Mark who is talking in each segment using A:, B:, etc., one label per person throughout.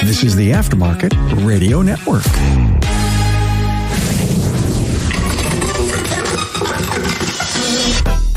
A: This is the Aftermarket Radio Network.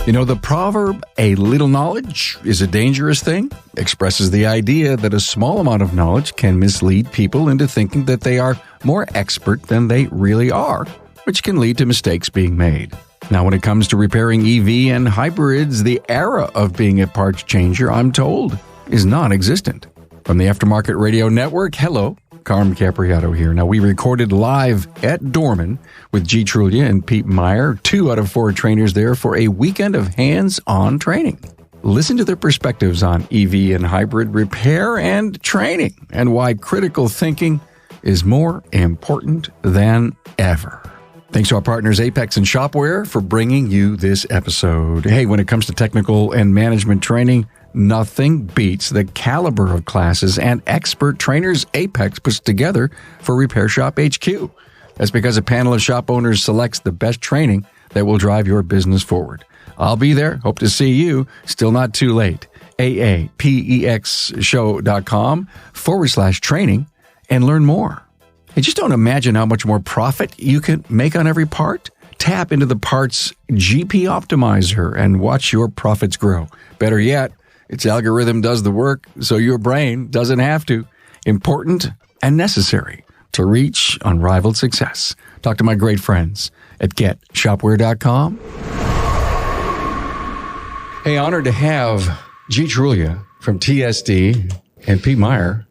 A: You know, the proverb, a little knowledge is a dangerous thing, expresses the idea that a small amount of knowledge can mislead people into thinking that they are more expert than they really are, which can lead to mistakes being made. Now, when it comes to repairing EV and hybrids, the era of being a parts changer, I'm told, is non-existent. From the Aftermarket Radio Network, hello, Carm Capriato here. Now, we recorded live at Dorman with G Truglia and Pete Meier, 2 out of 4 trainers there for a weekend of hands-on training. Listen to their perspectives on EV and hybrid repair and training, and why critical thinking is more important than ever. Thanks to our partners Apex and Shopware for bringing you this episode. Hey, when it comes to technical and management training, nothing beats the caliber of classes and expert trainers Apex puts together for Repair Shop HQ. That's because a panel of shop owners selects the best training that will drive your business forward. I'll be there. Hope to see you. Still not too late. aapexshow.com/training and learn more. Hey, just don't imagine how much more profit you can make on every part. Tap into the parts GP Optimizer and watch your profits grow. Better yet, its algorithm does the work, so your brain doesn't have to. Important and necessary to reach unrivaled success. Talk to my great friends at getshopware.com. Hey, honored to have G Truglia from TSD and Pete Meier.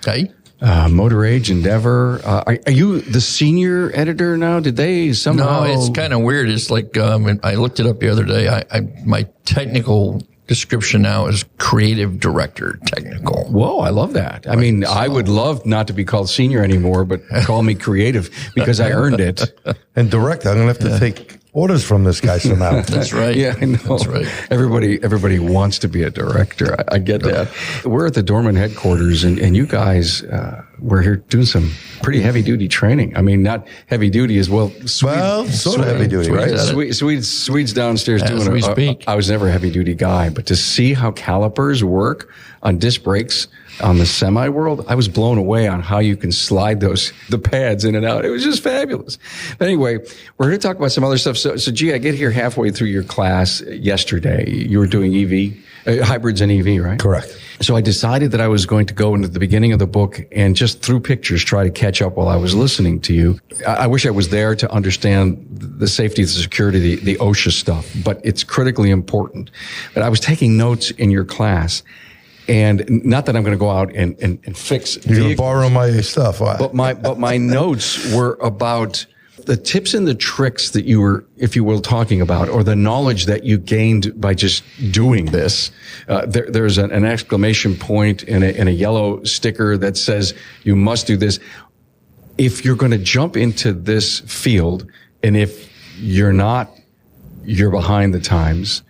B: Hey.
A: Motor Age, Endeavor. Are you the senior editor now? Did they somehow?
B: No, it's kind of weird. It's like I looked it up the other day. My technical description now is creative director technical.
A: Whoa, I love that. I mean, I would love not to be called senior anymore, but call me creative because I earned it.
C: And director, I'm going to have to take orders from this guy somehow.
B: That's right.
A: Yeah, I know.
B: That's right.
A: Everybody wants to be a director. I get that. We're at the Dorman headquarters, and you guys we're here doing some pretty heavy duty training. I mean, not heavy duty as well.
C: Sort of heavy duty, right?
A: Swedes downstairs
B: As
A: doing
B: we
A: it.
B: speak.
A: I was never a heavy duty guy, but to see how calipers work on disc brakes on the semi world, I was blown away on how you can slide the pads in and out. It was just fabulous. But anyway, we're here to talk about some other stuff. So G, I get here halfway through your class yesterday. You were doing EV, hybrids and EV, right?
C: Correct.
A: So I decided that I was going to go into the beginning of the book and just through pictures try to catch up while I was listening to you. I wish I was there to understand the safety, the security, the OSHA stuff, but it's critically important. But I was taking notes in your class, and not that I'm going to go out and fix
C: You're going to borrow my stuff.
A: But my notes were about the tips and the tricks that you were, if you will, talking about, or the knowledge that you gained by just doing this. There's an exclamation point and a yellow sticker that says you must do this. If you're going to jump into this field, and if you're not, you're behind the times.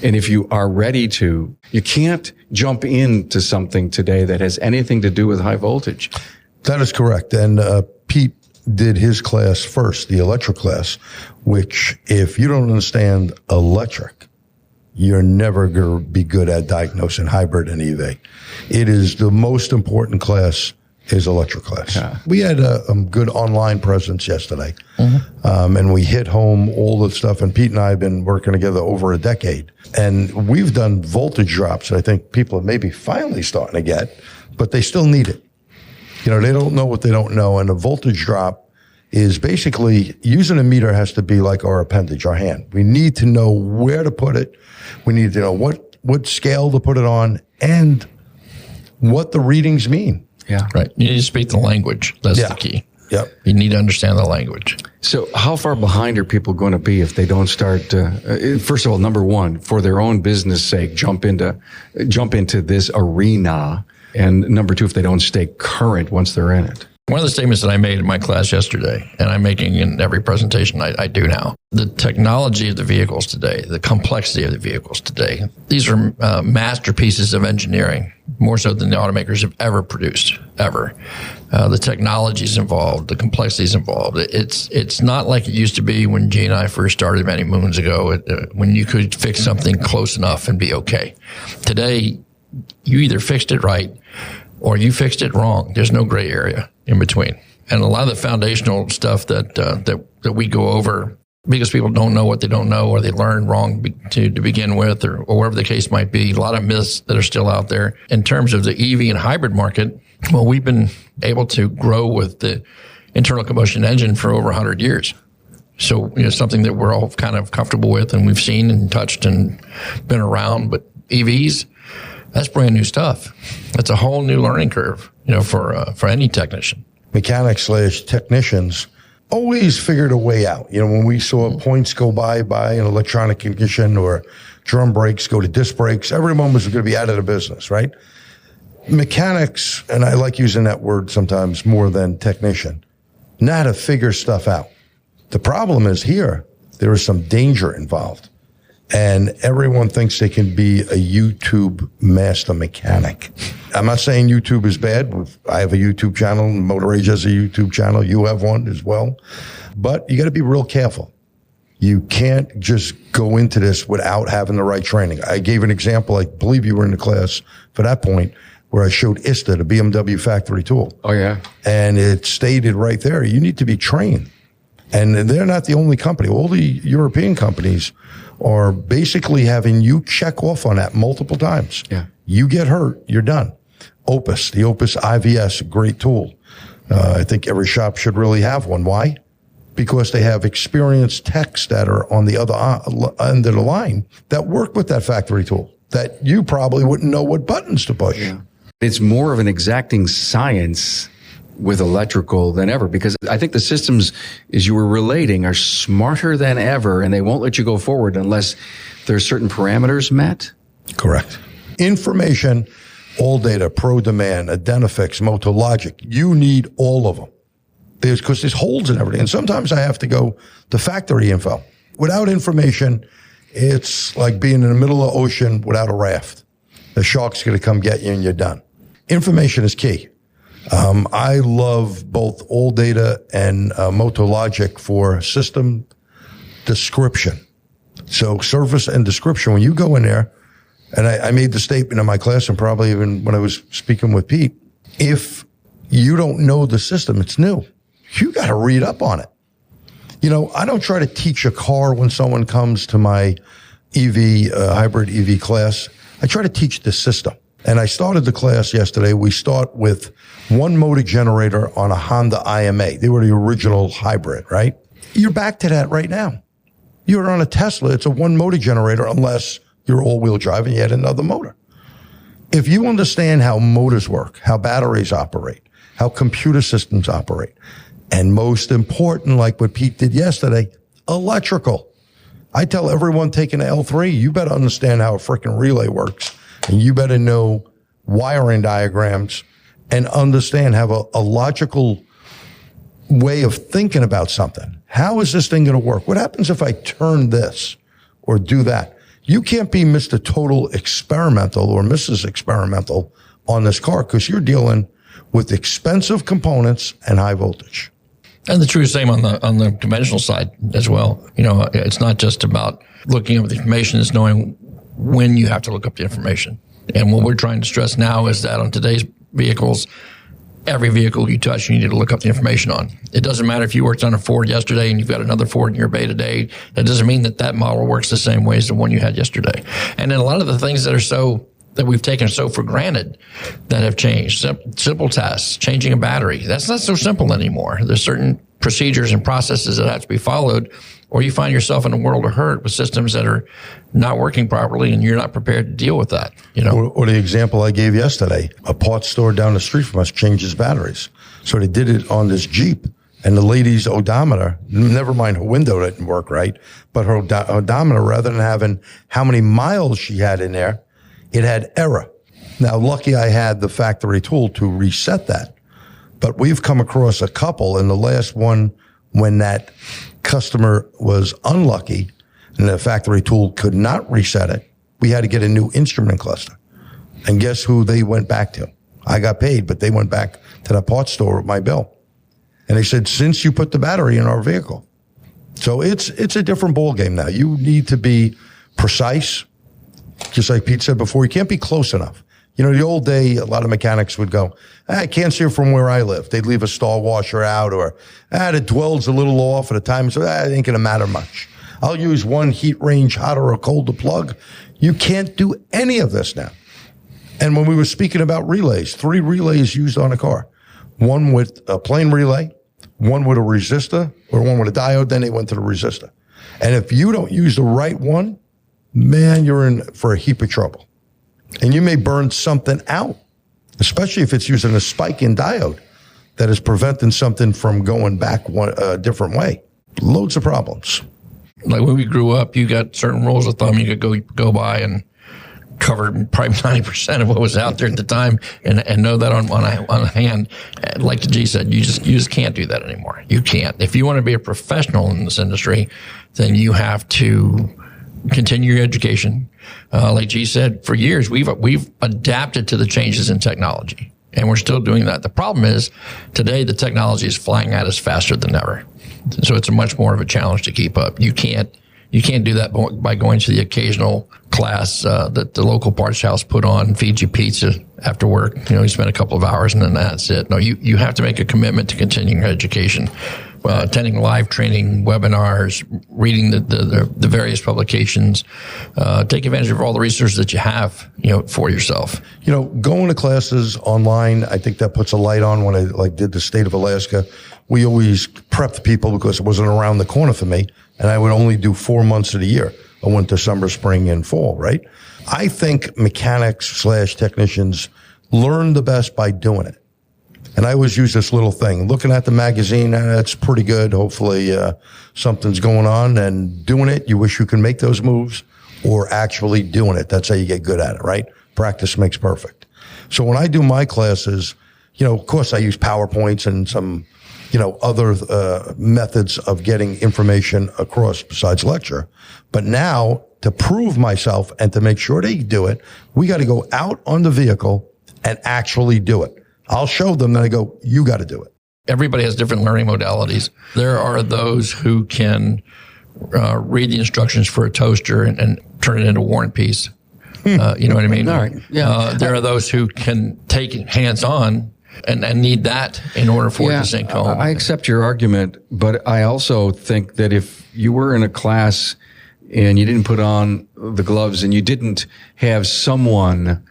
A: And if you are ready to, you can't jump into something today that has anything to do with high voltage.
C: That is correct. And Pete did his class first, the electric class, which if you don't understand electric, you're never going to be good at diagnosing hybrid and EV. It is the most important class is electric class. Yeah. We had a good online presence yesterday, and we hit home all the stuff. And Pete and I have been working together over a decade, and we've done voltage drops that I think people are maybe finally starting to get, but they still need it. You know, they don't know what they don't know, and a voltage drop is basically using a meter has to be like our appendage, our hand. We need to know where to put it. We need to know what scale to put it on and what the readings mean.
A: Yeah.
B: Right. You need to speak the language. That's the key.
C: Yep.
B: You need to understand the language.
A: So how far behind are people going to be if they don't start, first of all, number one, for their own business sake, jump into this arena? And number two, if they don't stay current once they're in it.
B: One of the statements that I made in my class yesterday, and I'm making in every presentation I do now, the technology of the vehicles today, the complexity of the vehicles today, these are masterpieces of engineering, more so than the automakers have ever produced, ever. The technologies involved, the complexities involved. It's not like it used to be when G and I first started many moons ago, when you could fix something close enough and be okay. Today, you either fixed it right or you fixed it wrong. There's no gray area in between. And a lot of the foundational stuff that we go over, because people don't know what they don't know, or they learn wrong to begin with, or whatever the case might be. A lot of myths that are still out there. In terms of the EV and hybrid market, well, we've been able to grow with the internal combustion engine for over 100 years. So, something that we're all kind of comfortable with, and we've seen and touched and been around. But EVs, that's brand new stuff. That's a whole new learning curve, for any technician.
C: Mechanics/technicians always figured a way out. When we saw points go by an electronic ignition or drum brakes go to disc brakes, everyone was going to be out of the business, right? Mechanics, and I like using that word sometimes more than technician, know how to figure stuff out. The problem is here, there is some danger involved. And everyone thinks they can be a YouTube master mechanic. I'm not saying YouTube is bad. I have a YouTube channel. Motor Age has a YouTube channel. You have one as well. But you got to be real careful. You can't just go into this without having the right training. I gave an example. I believe you were in the class for that point where I showed ISTA, the BMW factory tool.
A: Oh, yeah.
C: And it stated right there, you need to be trained. And they're not the only company. All the European companies are basically having you check off on that multiple times.
A: Yeah.
C: You get hurt, you're done. Opus, the Opus IVS, a great tool. I think every shop should really have one. Why? Because they have experienced techs that are on the other end of the line that work with that factory tool that you probably wouldn't know what buttons to push.
A: Yeah. It's more of an exacting science with electrical than ever, because I think the systems, as you were relating, are smarter than ever, and they won't let you go forward unless there's certain parameters met.
C: Correct. Information, all data, Pro Demand, Identifix, Motologic, you need all of them. Because there's holes in everything. And sometimes I have to go to factory info. Without information, it's like being in the middle of the ocean without a raft. The shark's going to come get you and you're done. Information is key. I love both All Data and Motologic for system description. So service and description, when you go in there, and I made the statement in my class and probably even when I was speaking with Pete, if you don't know the system, it's new. You got to read up on it. I don't try to teach a car when someone comes to my hybrid EV class. I try to teach the system. And I started the class yesterday. We start with one motor generator on a Honda IMA. They were the original hybrid, right? You're back to that right now. You're on a Tesla. It's a one motor generator unless you're all-wheel drive and you had another motor. If you understand how motors work, how batteries operate, how computer systems operate, and most important, like what Pete did yesterday, electrical. I tell everyone taking an L3, you better understand how a freaking relay works. And you better know wiring diagrams and understand, have a logical way of thinking about something. How is this thing going to work? What happens if I turn this or do that? You can't be Mr. Total Experimental or Mrs. Experimental on this car because you're dealing with expensive components and high voltage.
B: And the true same on the conventional side as well. It's not just about looking up the information, it's knowing when you have to look up the information. And what we're trying to stress now is that on today's vehicles, every vehicle you touch, you need to look up the information on. It doesn't matter if you worked on a Ford yesterday and you've got another Ford in your bay today. That doesn't mean that model works the same way as the one you had yesterday. And then a lot of the things that we've taken so for granted that have changed. Simple tasks, changing a battery. That's not so simple anymore. There's certain procedures and processes that have to be followed, or you find yourself in a world of hurt with systems that are not working properly and you're not prepared to deal with that.
C: Or the example I gave yesterday, a parts store down the street from us changes batteries. So they did it on this Jeep, and the lady's odometer, never mind her window didn't work right, but her odometer, rather than having how many miles she had in there, it had error. Now, lucky I had the factory tool to reset that. But we've come across a couple, and the last one, when that customer was unlucky and the factory tool could not reset it, we had to get a new instrument cluster. And guess who they went back to? I got paid, but they went back to the parts store with my bill. And they said, since you put the battery in our vehicle. So it's a different ballgame now. You need to be precise. Just like Pete said before, you can't be close enough. You know, the old day, a lot of mechanics would go, I can't see it from where I live. They'd leave a stall washer out, or the dwell's a little off at a time, so it ain't going to matter much. I'll use one heat range hotter or colder plug. You can't do any of this now. And when we were speaking about relays, 3 relays used on a car, one with a plain relay, one with a resistor, or one with a diode, then they went to the resistor. And if you don't use the right one, man, you're in for a heap of trouble. And you may burn something out, especially if it's using a spike-in diode that is preventing something from going back a different way. Loads of problems.
B: Like when we grew up, you got certain rules of thumb you could go by and cover probably 90% of what was out there at the time and know that on hand. Like the G said, you just can't do that anymore. You can't. If you want to be a professional in this industry, then you have to continue your education. Like G said, for years, we've adapted to the changes in technology, and we're still doing that. The problem is today the technology is flying at us faster than ever. So it's a much more of a challenge to keep up. You can't do that by going to the occasional class that the local parts house put on, feeds you pizza after work. You know, you spend a couple of hours and then that's it. No, you have to make a commitment to continuing your education. Attending live training, webinars, reading the various publications, take advantage of all the resources that you have, for yourself.
C: Going to classes online, I think that puts a light on. When I did the state of Alaska, we always prepped people because it wasn't around the corner for me, and I would only do 4 months of the year: a winter, summer, spring, and fall. Right? I think mechanics/technicians learn the best by doing it. And I always use this little thing, looking at the magazine, that's pretty good. Hopefully, something's going on, and doing it. You wish you could make those moves, or actually doing it. That's how you get good at it, right? Practice makes perfect. So when I do my classes, of course I use PowerPoints and some, other, methods of getting information across besides lecture. But now to prove myself and to make sure they do it, we got to go out on the vehicle and actually do it. I'll show them, then I go, you got to do it.
B: Everybody has different learning modalities. There are those who can read the instructions for a toaster and turn it into War and Peace. You know what I mean?
A: All right. Yeah.
B: There are those who can take it hands-on and need that in order for it to sink home.
A: I accept your argument, but I also think that if you were in a class and you didn't put on the gloves and you didn't have someone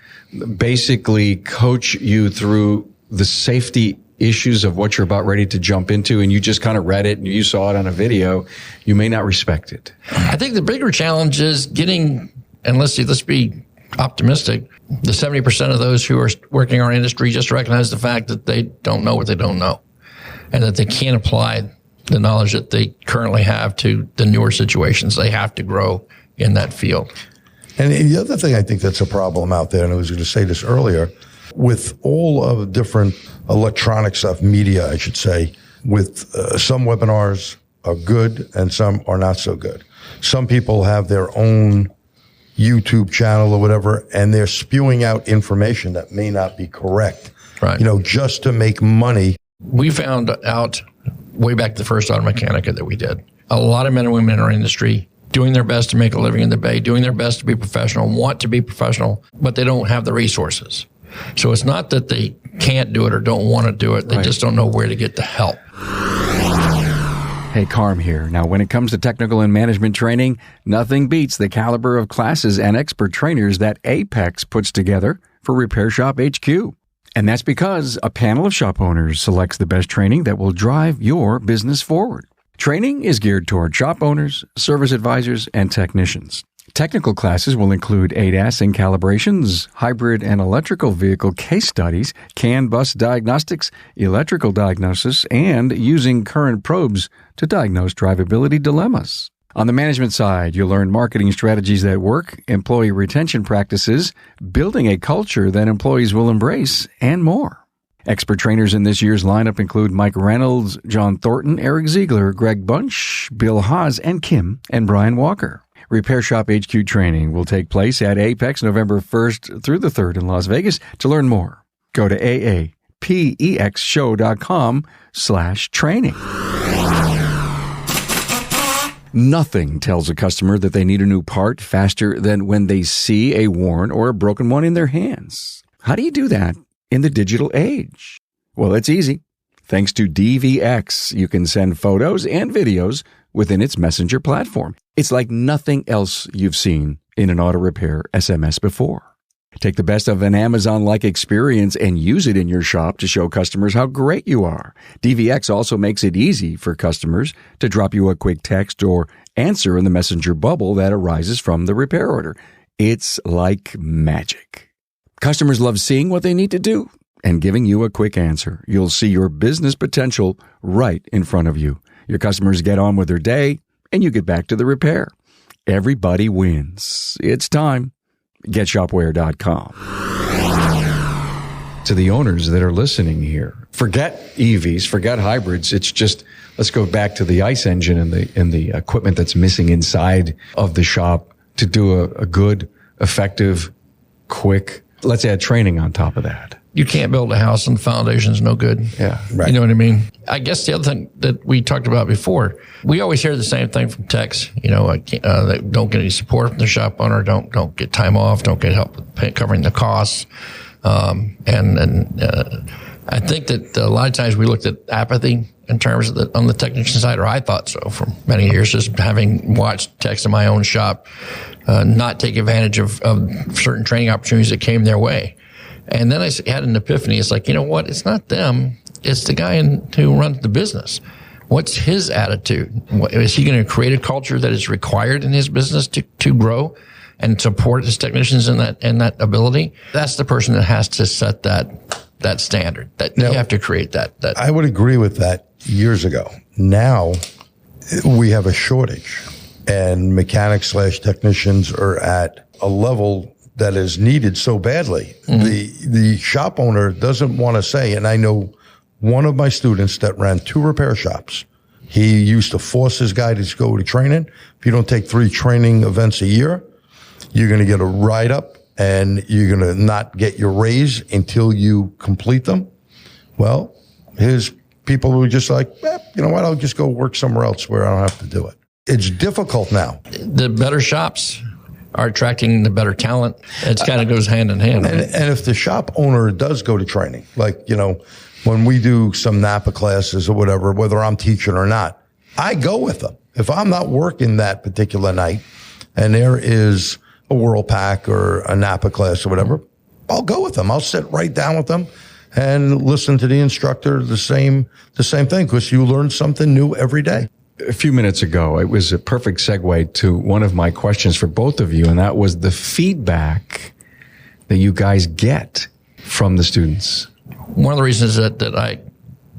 A: basically coach you through the safety issues of what you're about ready to jump into, and you just kind of read it and you saw it on a video, you may not respect it.
B: I think the bigger challenge is getting, and let's be optimistic, the 70% of those who are working in our industry just recognize the fact that they don't know what they don't know, and that they can't apply the knowledge that they currently have to the newer situations. They have to grow in that field.
C: And the other thing I think that's a problem out there, and I was going to say this earlier, with all of the different electronic stuff, media, I should say, with some webinars are good and some are not so good. Some people have their own YouTube channel or whatever, and they're spewing out information that may not be correct,
B: right?
C: Just to make money.
B: We found out way back the first Auto Mechanica that we did, a lot of men and women in our industry doing their best to make a living in the Bay, doing their best to be professional, want to be professional, but they don't have the resources. So it's not that they can't do it or don't want to do it. They just don't know where to get the help.
A: Hey, Carm here. Now, when it comes to technical and management training, nothing beats the caliber of classes and expert trainers that Apex puts together for Repair Shop HQ. And that's because a panel of shop owners selects the best training that will drive your business forward. Training is geared toward shop owners, service advisors, and technicians. Technical classes will include ATTS and calibrations, hybrid and electrical vehicle case studies, CAN bus diagnostics, electrical diagnosis, and using current probes to diagnose drivability dilemmas. On the management side, you'll learn marketing strategies that work, employee retention practices, building a culture that employees will embrace, and more. Expert trainers in this year's lineup include Mike Reynolds, John Thornton, Eric Ziegler, Greg Bunch, Bill Haas, and Kim and Brian Walker. Repair Shop HQ training will take place at Apex November 1st through the 3rd in Las Vegas. To learn more, go to aapexshow.com/training. Nothing tells a customer that they need a new part faster than when they see a worn or a broken one in their hands. How do you do that in the digital age? Well, it's easy. Thanks to DVX, you can send photos and videos within its messenger platform. It's like nothing else you've seen in an auto repair SMS before. Take the best of an Amazon-like experience and use it in your shop to show customers how great you are. DVX also makes it easy for customers to drop you a quick text or answer in the messenger bubble that arises from the repair order. It's like magic. Customers love seeing what they need to do and giving you a quick answer. You'll see your business potential right in front of you. Your customers get on with their day, and you get back to the repair. Everybody wins. It's time. GetShopware.com. To the owners that are listening here, forget EVs, forget hybrids. It's just, let's go back to the ICE engine and the equipment that's missing inside of the shop to do a good, effective, quick, let's add training on top of that.
B: You can't build a house and the foundation's no good.
A: Yeah,
B: right. You know what I mean? I guess the other thing that we talked about before, we always hear the same thing from techs. You know, they don't get any support from the shop owner, don't get time off, don't get help with covering the costs. I think that a lot of times we looked at apathy in terms of on the technician side, or I thought so for many years, just having watched techs in my own shop not take advantage of certain training opportunities that came their way. And then I had an epiphany. It's like, you know what? It's not them. It's the guy who runs the business. What's his attitude? Is he going to create a culture that is required in his business to grow and support his technicians in that ability? That's the person that has to set that standard. That you have to create that.
C: I would agree with that years ago. Now we have a shortage, and mechanics / technicians are at a level that is needed so badly. Mm-hmm. The shop owner doesn't want to say, and I know one of my students that ran 2 repair shops. He used to force his guy to go to training. If you don't take 3 training events a year, you're going to get a write-up and you're going to not get your raise until you complete them. Well, his people were just like, you know what, I'll just go work somewhere else where I don't have to do it. It's difficult now.
B: The better shops are attracting the better talent. It kind of goes hand in hand.
C: And if the shop owner does go to training, like, you know, when we do some Napa classes or whatever, whether I'm teaching or not, I go with them. If I'm not working that particular night and there is a World Pack or a Napa class or whatever, I'll go with them. I'll sit right down with them and listen to the instructor, the same thing, because you learn something new every day.
A: A few minutes ago, it was a perfect segue to one of my questions for both of you, and that was the feedback that you guys get from the students.
B: One of the reasons that I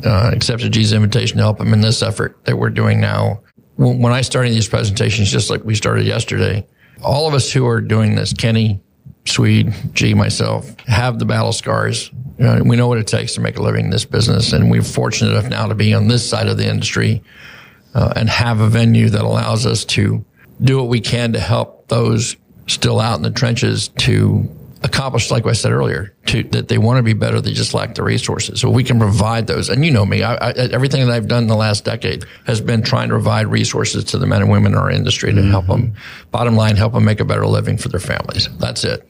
B: accepted G's invitation to help him in this effort that we're doing now, when I started these presentations, just like we started yesterday, all of us who are doing this, Kenny, Swede, G, myself, have the battle scars. We know what it takes to make a living in this business, and we're fortunate enough now to be on this side of the industry and have a venue that allows us to do what we can to help those still out in the trenches to accomplish, like I said earlier, that they want to be better, they just lack the resources. So we can provide those. And you know me, everything that I've done in the last decade has been trying to provide resources to the men and women in our industry to help them, bottom line, help them make a better living for their families. That's it.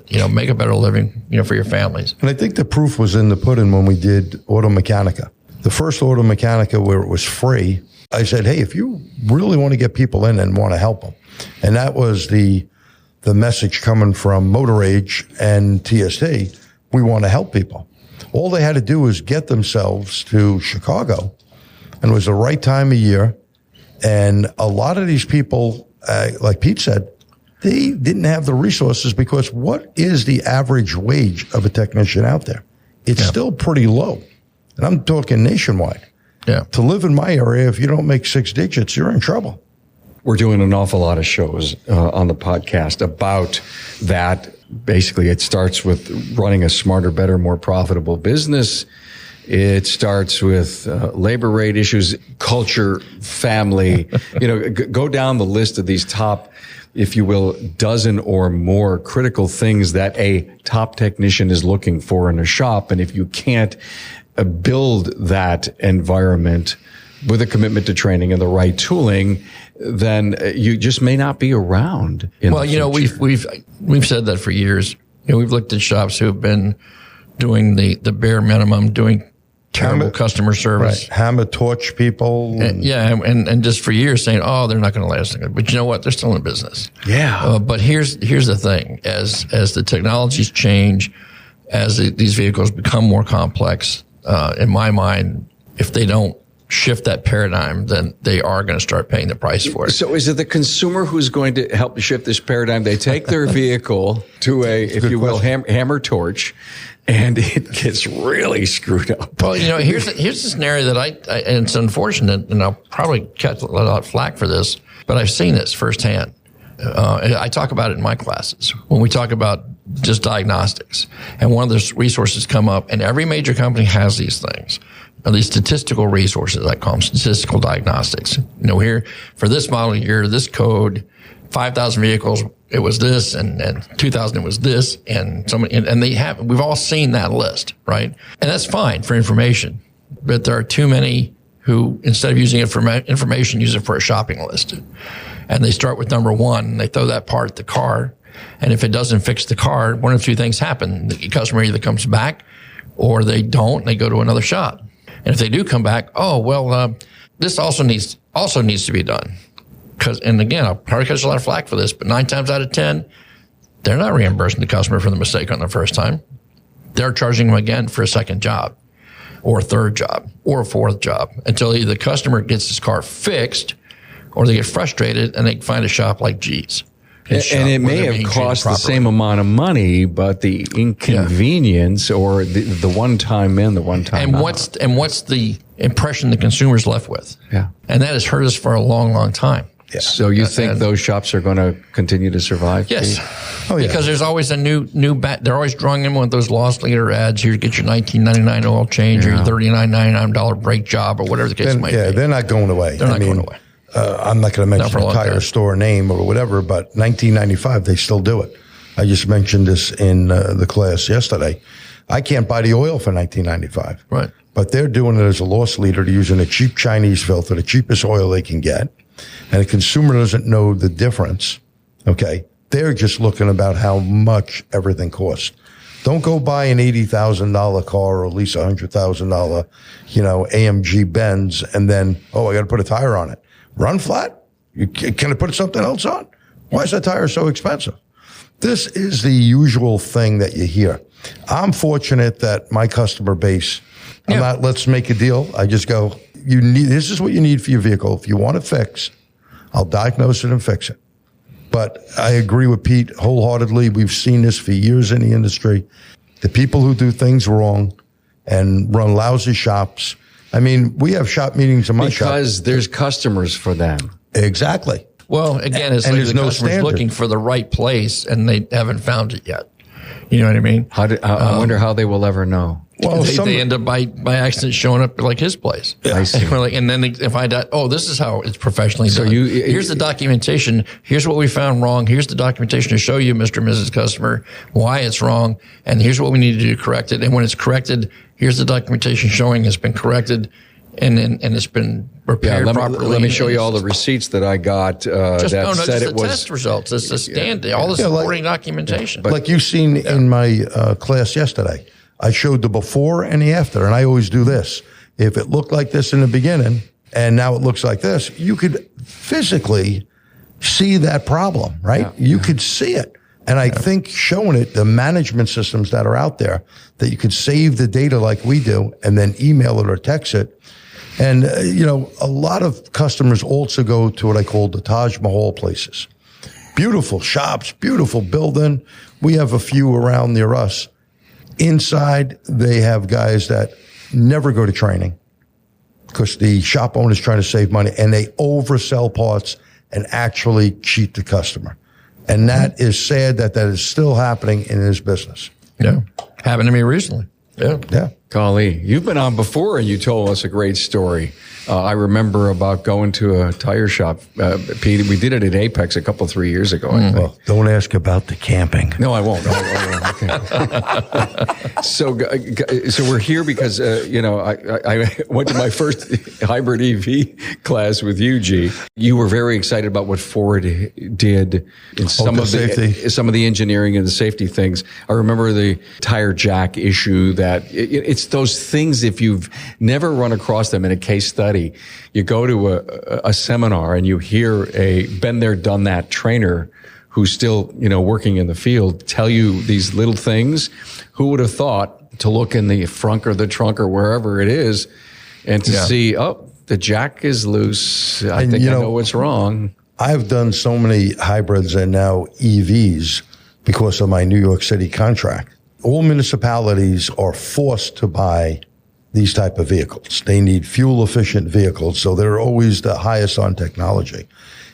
B: You know, make a better living, you know, for your families.
C: And I think the proof was in the pudding when we did Auto Mechanica. The first Auto Mechanica where it was free, I said, hey, if you really want to get people in and want to help them, and that was the message coming from Motor Age and TST, we want to help people. All they had to do was get themselves to Chicago, and it was the right time of year. And a lot of these people, like Pete said, they didn't have the resources, because what is the average wage of a technician out there? It's still pretty low. And I'm talking nationwide.
A: Yeah.
C: To live in my area, if you don't make 6 digits, you're in trouble.
A: We're doing an awful lot of shows on the podcast about that. Basically, it starts with running a smarter, better, more profitable business. It starts with labor rate issues, culture, family. You know, go down the list of these top, if you will, dozen or more critical things that a top technician is looking for in a shop. And if you can't build that environment with a commitment to training and the right tooling, then you just may not be around.
B: Well, you know, we've said that for years. We've looked at shops who have been doing the bare minimum, doing terrible customer service.
C: Right. Hammer torch people.
B: And just for years saying, oh, they're not going to last. But you know what? They're still in business.
A: Yeah.
B: But here's the thing. As the technologies change, as these vehicles become more complex, in my mind, if they don't shift that paradigm, then they are going to start paying the price for it.
A: So is it the consumer who's going to help shift this paradigm? They take their vehicle to a, if you will, hammer torch, and it gets really screwed up.
B: Well, here's the scenario that and it's unfortunate, and I'll probably catch a lot of flack for this, but I've seen this firsthand. I talk about it in my classes when we talk about just diagnostics, and one of those resources come up, and every major company has these things. These statistical resources, I call them statistical diagnostics. Here for this model year, this code, 5,000 vehicles, it was this, and 2,000 it was this, and we've all seen that list, right? And that's fine for information, but there are too many who, instead of using it for information, use it for a shopping list. And they start with number one, and they throw that part at the car, and if it doesn't fix the car, one of two things happen. The customer either comes back, or they don't, and they go to another shop. And if they do come back, this also needs to be done. And again, I'll probably catch a lot of flack for this, but 9 times out of 10, they're not reimbursing the customer for the mistake on the first time. They're charging them again for a second job, or a third job, or a fourth job, until either the customer gets his car fixed, or they get frustrated and they find a shop like G's.
A: And it may have cost the same amount of money, but the inconvenience or the one-time in, the one-time out.
B: And what's the impression the consumer's left with?
A: Yeah.
B: And that has hurt us for a long, long time.
A: Yeah. So you think those shops are going to continue to survive?
B: Yes.
A: Oh, yeah.
B: Because there's always a new they're always drawing in with those loss leader ads. Here, get your $19.99 oil change or your $39.99 brake job or whatever the case might be.
C: Yeah, they're not going away.
B: They're not going away.
C: I'm not going to mention a tire store name or whatever, but 1995, they still do it. I just mentioned this in the class yesterday. I can't buy the oil for $19.95.
B: Right.
C: But they're doing it as a loss leader to using a cheap Chinese filter, the cheapest oil they can get. And the consumer doesn't know the difference. Okay. They're just looking about how much everything costs. Don't go buy an $80,000 car or at least $100,000, AMG Benz and then, I got to put a tire on it. Run flat? Can I put something else on? Why is that tire so expensive? This is the usual thing that you hear. I'm fortunate that my customer base, I'm not, let's make a deal. I just go, this is what you need for your vehicle. If you want it fixed, I'll diagnose it and fix it. But I agree with Pete wholeheartedly. We've seen this for years in the industry. The people who do things wrong and run lousy shops. I mean, we have shop meetings in my shop.
A: Because there's customers for them.
C: Exactly.
B: Well, again, it's like the customer's looking for the right place and they haven't found it yet. You know what I mean?
A: I wonder how they will ever know.
B: Well, they end up by accident showing up like his place.
A: Yeah. I see.
B: And then they find out, this is how it's professionally done. Here's the documentation. Here's what we found wrong. Here's the documentation to show you, Mr. and Mrs. Customer, why it's wrong. And here's what we need to do to correct it. And when it's corrected, here's the documentation showing it's been corrected and it's been repaired properly.
A: Let me show you all the receipts that I got
B: just the test results. It's the standard, all the supporting documentation.
C: Like you've seen in my class yesterday. I showed the before and the after, and I always do this. If it looked like this in the beginning and now it looks like this, you could physically see that problem, right? Yeah. You could see it. And I think showing it, the management systems that are out there, that you could save the data like we do and then email it or text it. And, a lot of customers also go to what I call the Taj Mahal places. Beautiful shops, beautiful building. We have a few around near us. Inside, they have guys that never go to training because the shop owner is trying to save money, and they oversell parts and actually cheat the customer. And that is sad that is still happening in this business.
B: Yeah. Happened to me recently. Yeah.
C: Yeah.
A: Golly, you've been on before and you told us a great story. I remember about going to a tire shop. Pete, we did it at Apex a couple, 3 years ago.
C: Well, don't ask about the camping.
A: No, I won't. Okay. So we're here because, I went to my first hybrid EV class with you, G. You were very excited about what Ford did in some of the engineering and the safety things. I remember the tire jack issue that it's those things, if you've never run across them in a case study, you go to a seminar and you hear a been there, done that trainer who's still, working in the field tell you these little things. Who would have thought to look in the frunk or the trunk or wherever it is and to see, the jack is loose. I know what's wrong.
C: I've done so many hybrids and now EVs because of my New York City contract. All municipalities are forced to buy these type of vehicles. They need fuel efficient vehicles, so they're always the highest on technology.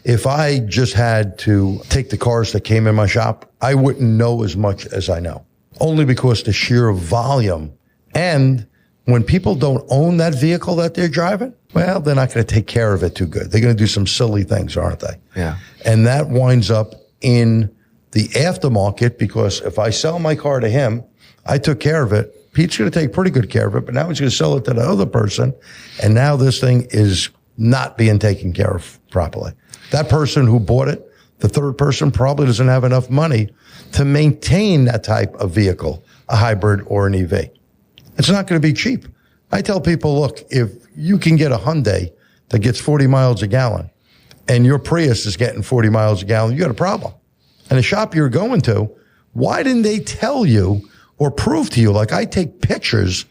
C: If I just had to take the cars that came in my shop, I wouldn't know as much as I know, only because the sheer volume. And when people don't own that vehicle that they're driving, well, they're not going to take care of it too good. They're going to do some silly things, aren't they?
A: Yeah.
C: And that winds up in the aftermarket, because if I sell my car to him, I took care of it. Pete's going to take pretty good care of it, but now he's going to sell it to the other person. And now this thing is not being taken care of properly. That person who bought it, the third person, probably doesn't have enough money to maintain that type of vehicle, a hybrid or an EV. It's not going to be cheap. I tell people, look, if you can get a Hyundai that gets 40 miles a gallon and your Prius is getting 40 miles a gallon, you got a problem. And the shop you're going to, why didn't they tell you or prove to you? Like, I take pictures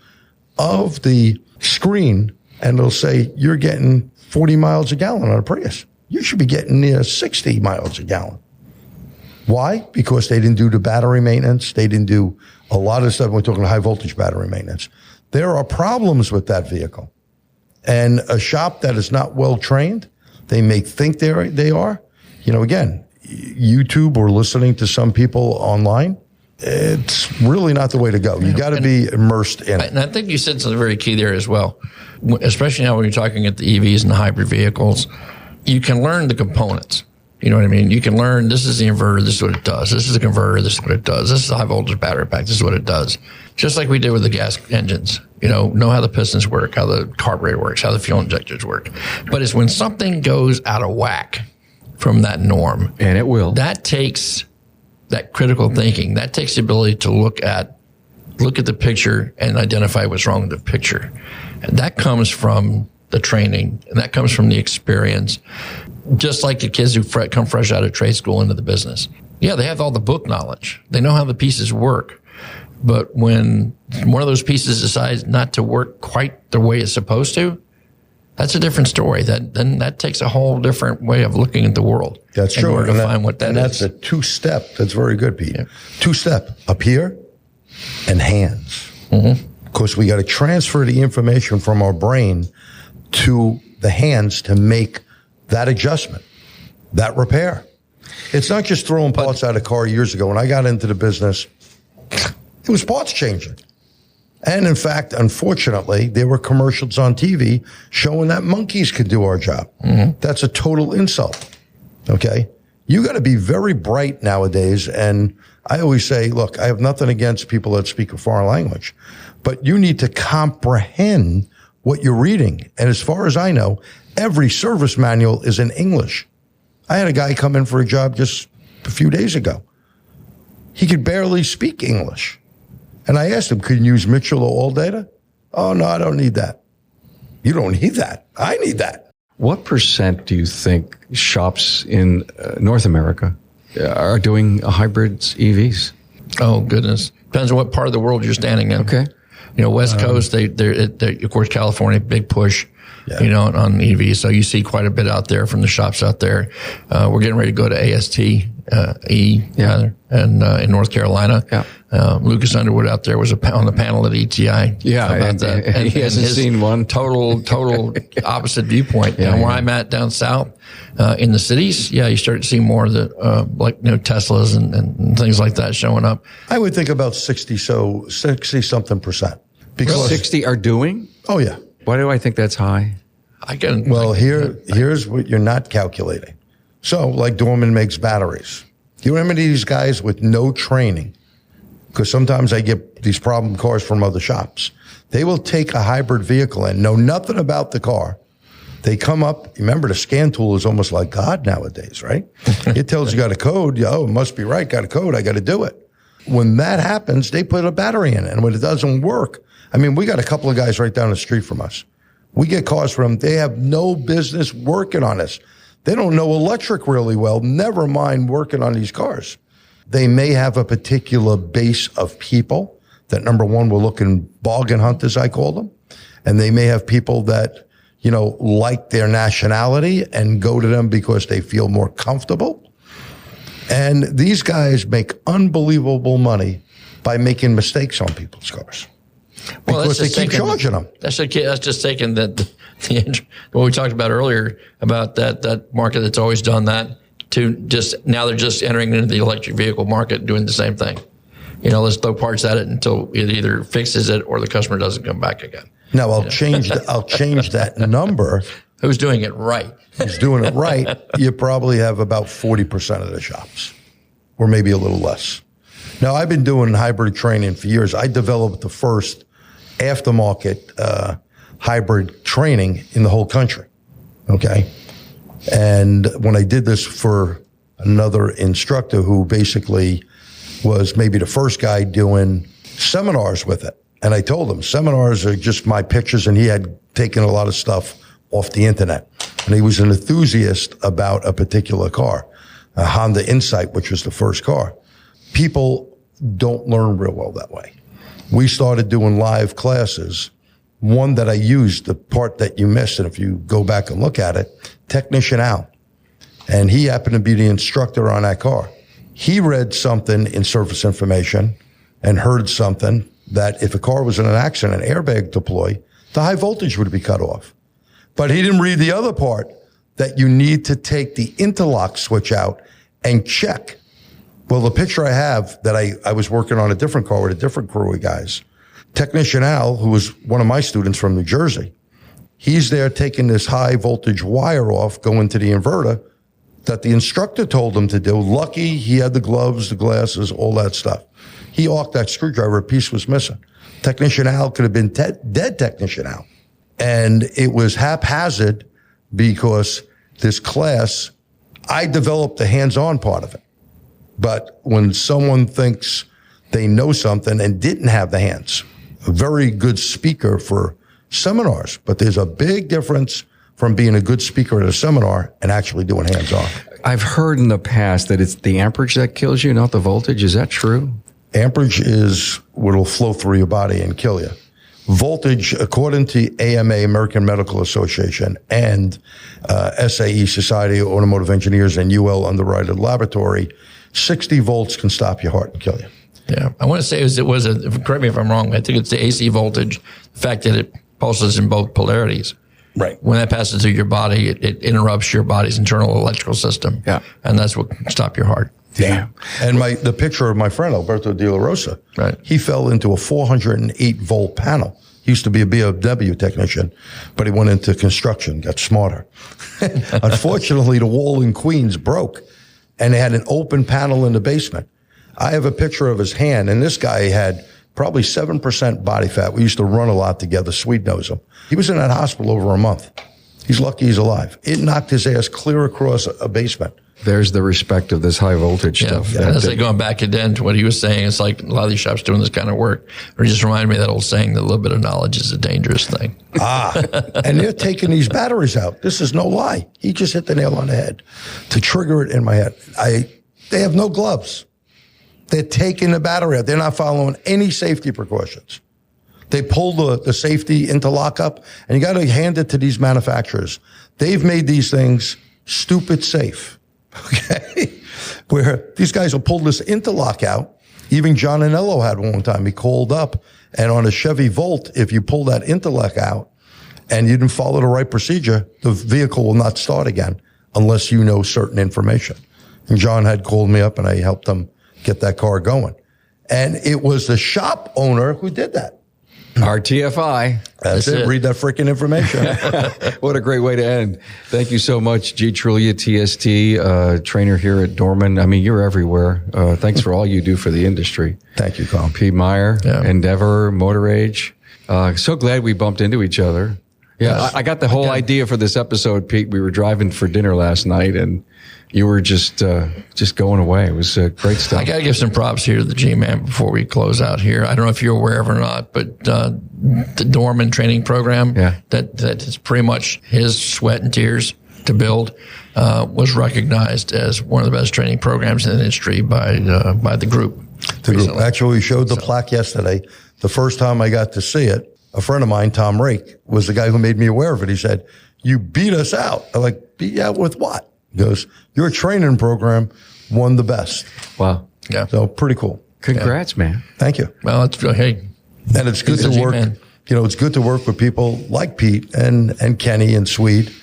C: of the screen and it'll say you're getting 40 miles a gallon on a Prius. You should be getting near 60 miles a gallon. Why? Because they didn't do the battery maintenance. They didn't do a lot of stuff. We're talking high voltage battery maintenance. There are problems with that vehicle. And a shop that is not well trained, they may think they are. Again, YouTube or listening to some people online, it's really not the way to go. You got to be immersed in it.
B: And I think you said something very key there as well, especially now when you're talking at the EVs and the hybrid vehicles. You can learn the components. You know what I mean? You can learn, this is the inverter, this is what it does. This is the converter, this is what it does. This is the high voltage battery pack, this is what it does. Just like we did with the gas engines. Know how the pistons work, how the carburetor works, how the fuel injectors work. But it's when something goes out of whack from that norm.
A: And it will.
B: That takes that critical thinking. That takes the ability to look at the picture and identify what's wrong with the picture. And that comes from the training, and that comes from the experience. Just like the kids who come fresh out of trade school into the business. Yeah, they have all the book knowledge. They know how the pieces work. But when one of those pieces decides not to work quite the way it's supposed to, that's a different story. Then that takes a whole different way of looking at the world.
C: That's true.
B: In order to find what that is.
C: And that's a two-step. That's very good, Pete. Yeah. Two-step, up here and hands. Because we got to transfer the information from our brain to the hands to make that adjustment, that repair. It's not just throwing parts out of a car. Years ago, when I got into the business, it was parts changing. And in fact, unfortunately, there were commercials on TV showing that monkeys could do our job. That's a total insult. Okay? You got to be very bright nowadays. And I always say, look, I have nothing against people that speak a foreign language, but you need to comprehend what you're reading. And as far as I know, every service manual is in English. I had a guy come in for a job just a few days ago. He could barely speak English. And I asked him, could you use Mitchell or ALLDATA? Oh, no, I don't need that. You don't need that. I need that.
A: What percent do you think shops in North America are doing hybrids, EVs?
B: Oh, goodness. Depends on what part of the world you're standing in.
A: Okay.
B: West Coast, they're of course, California, big push, on EVs. So you see quite a bit out there from the shops out there. We're getting ready to go to ATTS, and in North Carolina. Yeah. Lucas Underwood out there was on the panel at ETI.
A: Yeah.
B: About that.
A: And he hasn't seen one.
B: Total opposite viewpoint.
A: Yeah,
B: where I'm at down south, in the cities, you start to see more of the, Teslas and things like that showing up.
C: I would think about 60 something percent. Because
A: 60 are doing?
C: Oh, yeah.
A: Why do I think that's high?
C: Here's what you're not calculating. So, like Dorman makes batteries. You remember these guys with no training? Because sometimes I get these problem cars from other shops. They will take a hybrid vehicle and know nothing about the car. They come up. Remember, the scan tool is almost like God nowadays, right? It tells you got a code. Oh, it must be right. Got a code. I got to do it. When that happens, they put a battery in it. And when it doesn't work, I mean, we got a couple of guys right down the street from us. We get calls from them. They have no business working on this. They don't know electric really well, never mind working on these cars. They may have a particular base of people that, number one, will look and bargain hunt, as I call them. And they may have people that, like their nationality and go to them because they feel more comfortable. And these guys make unbelievable money by making mistakes on people's cars. Because they keep charging them.
B: That's just taking what we talked about earlier about that market that's always done that to now they're just entering into the electric vehicle market and doing the same thing. Let's throw parts at it until it either fixes it or the customer doesn't come back again.
C: Now I'll change that number.
B: Who's doing it right?
C: Who's doing it right? You probably have about 40% of the shops, or maybe a little less. Now I've been doing hybrid training for years. I developed the first aftermarket hybrid training in the whole country. Okay. And when I did this for another instructor who basically was maybe the first guy doing seminars with it. And I told him seminars are just my pictures, and he had taken a lot of stuff off the internet. And he was an enthusiast about a particular car, a Honda Insight, which was the first car. People don't learn real well that way. We started doing live classes. One that I used, the part that you missed, and if you go back and look at it, Technician Al. And he happened to be the instructor on that car. He read something in service information and heard something that if a car was in an accident, an airbag deploy, the high voltage would be cut off. But he didn't read the other part, that you need to take the interlock switch out and check. Well, the picture I have that I was working on a different car with a different crew of guys, Technician Al, who was one of my students from New Jersey, he's there taking this high voltage wire off, going to the inverter that the instructor told him to do. Lucky he had the gloves, the glasses, all that stuff. He arced that screwdriver, a piece was missing. Technician Al could have been dead Technician Al. And it was haphazard because this class, I developed the hands-on part of it. But when someone thinks they know something and didn't have the hands, a very good speaker for seminars, but there's a big difference from being a good speaker at a seminar and actually doing hands-on.
A: I've heard in the past that it's the amperage that kills you, not the voltage. Is that true?
C: Amperage is what will flow through your body and kill you. Voltage, according to AMA, American Medical Association, and SAE, Society of Automotive Engineers, and UL Underwriter Laboratory, 60 volts can stop your heart and kill you.
B: Yeah. I want to say correct me if I'm wrong, I think it's the AC voltage, the fact that it pulses in both polarities.
C: Right.
B: When that passes through your body, it interrupts your body's internal electrical system. Yeah. And that's what can stop your heart.
C: Yeah. And the picture of my friend, Alberto De La Rosa,
B: right.
C: He fell into a 408 volt panel. He used to be a BMW technician, but he went into construction, got smarter. Unfortunately, the wall in Queens broke, and they had an open panel in the basement. I have a picture of his hand, and this guy had probably 7% body fat. We used to run a lot together. Swede knows him. He was in that hospital over a month. He's lucky he's alive. It knocked his ass clear across a basement.
A: There's the respect of this high voltage stuff.
B: Yeah, that's like going back again to what he was saying. It's like a lot of these shops doing this kind of work. Or just reminded me of that old saying that a little bit of knowledge is a dangerous thing.
C: And they're taking these batteries out. This is no lie. He just hit the nail on the head to trigger it in my head. They have no gloves. They're taking the battery out. They're not following any safety precautions. They pull the safety interlock up, and you got to hand it to these manufacturers. They've made these things stupid safe. Okay, where these guys will pull this interlock out. Even John Anello had one time. He called up, and on a Chevy Volt, if you pull that interlock out and you didn't follow the right procedure, the vehicle will not start again unless you know certain information. And John had called me up, and I helped him get that car going. And it was the shop owner who did that.
A: RTFI.
C: That's it. Read that freaking information.
A: What a great way to end. Thank you so much, G Truglia, TST, trainer here at Dorman. I mean, you're everywhere. Thanks for all you do for the industry.
C: Thank you, Colin.
A: Pete Meier, Endeavor, Motor Age. So glad we bumped into each other. Yeah, yes. I got the whole idea for this episode, Pete. We were driving for dinner last night, and you were just going away. It was great stuff.
B: I got to give some props here to the G-Man before we close out here. I don't know if you're aware of it or not, but the Dorman training program that is pretty much his sweat and tears to build was recognized as one of the best training programs in the industry by the group.
C: The group. Actually, we showed the plaque yesterday. The first time I got to see it, a friend of mine, Tom Rake, was the guy who made me aware of it. He said, "You beat us out." I'm like, "Beat you out with what?" He goes, "Your training program won the best."
A: Wow.
C: Yeah. So pretty cool.
A: Congrats, man.
C: Thank you.
B: Well, hey.
C: And it's good to work. Man. It's good to work with people like Pete and Kenny and Swede.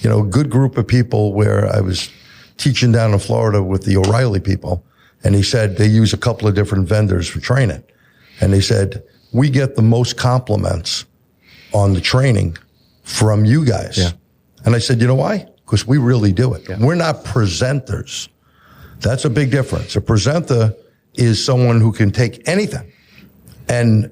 C: A good group of people where I was teaching down in Florida with the O'Reilly people. And he said they use a couple of different vendors for training. And he said, we get the most compliments on the training from you guys. Yeah. And I said, you know why? Because we really do it. Yeah. We're not presenters. That's a big difference. A presenter is someone who can take anything and,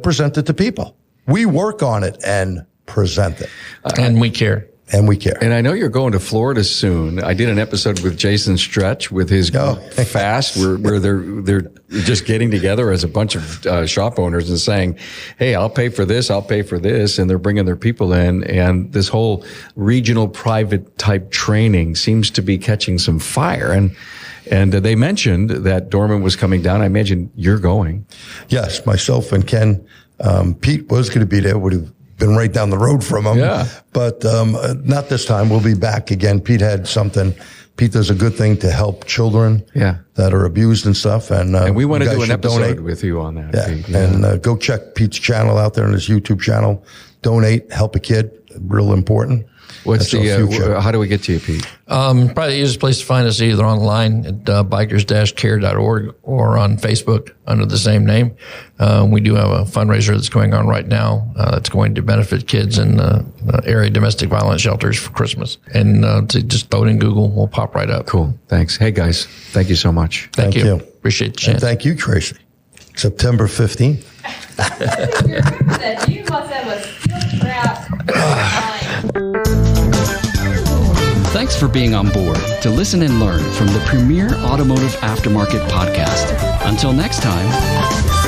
C: present it to people. We work on it and present it.
B: And we care.
C: And we care.
A: And I know you're going to Florida soon. I did an episode with Jason Stretch with his Fast, where they're just getting together as a bunch of shop owners and saying, "Hey, I'll pay for this, I'll pay for this," and they're bringing their people in. And this whole regional private type training seems to be catching some fire. And they mentioned that Dorman was coming down. I imagine you're going.
C: Yes, myself and Ken. Pete was going to be there. Would have been right down the road from him.
A: Yeah.
C: But not this time. We'll be back again. Pete had something. Pete does a good thing to help children that are abused and stuff. And
A: we want to do an episode with you on that.
C: Yeah. Pete. And go check Pete's channel out there on his YouTube channel. Donate, help a kid. Real important.
A: What's how do we get to you, Pete?
B: Probably the easiest place to find us either online at bikers-care.org or on Facebook under the same name. We do have a fundraiser that's going on right now that's going to benefit kids in area domestic violence shelters for Christmas. And to just vote in Google, we'll pop right up.
A: Cool. Thanks. Hey, guys, thank you so much.
B: Thank you. Appreciate the chance.
C: And thank you, Tracy. September 15th.
D: You must have a steel trap.
E: Thanks for being on board to listen and learn from the premier automotive aftermarket podcast. Until next time.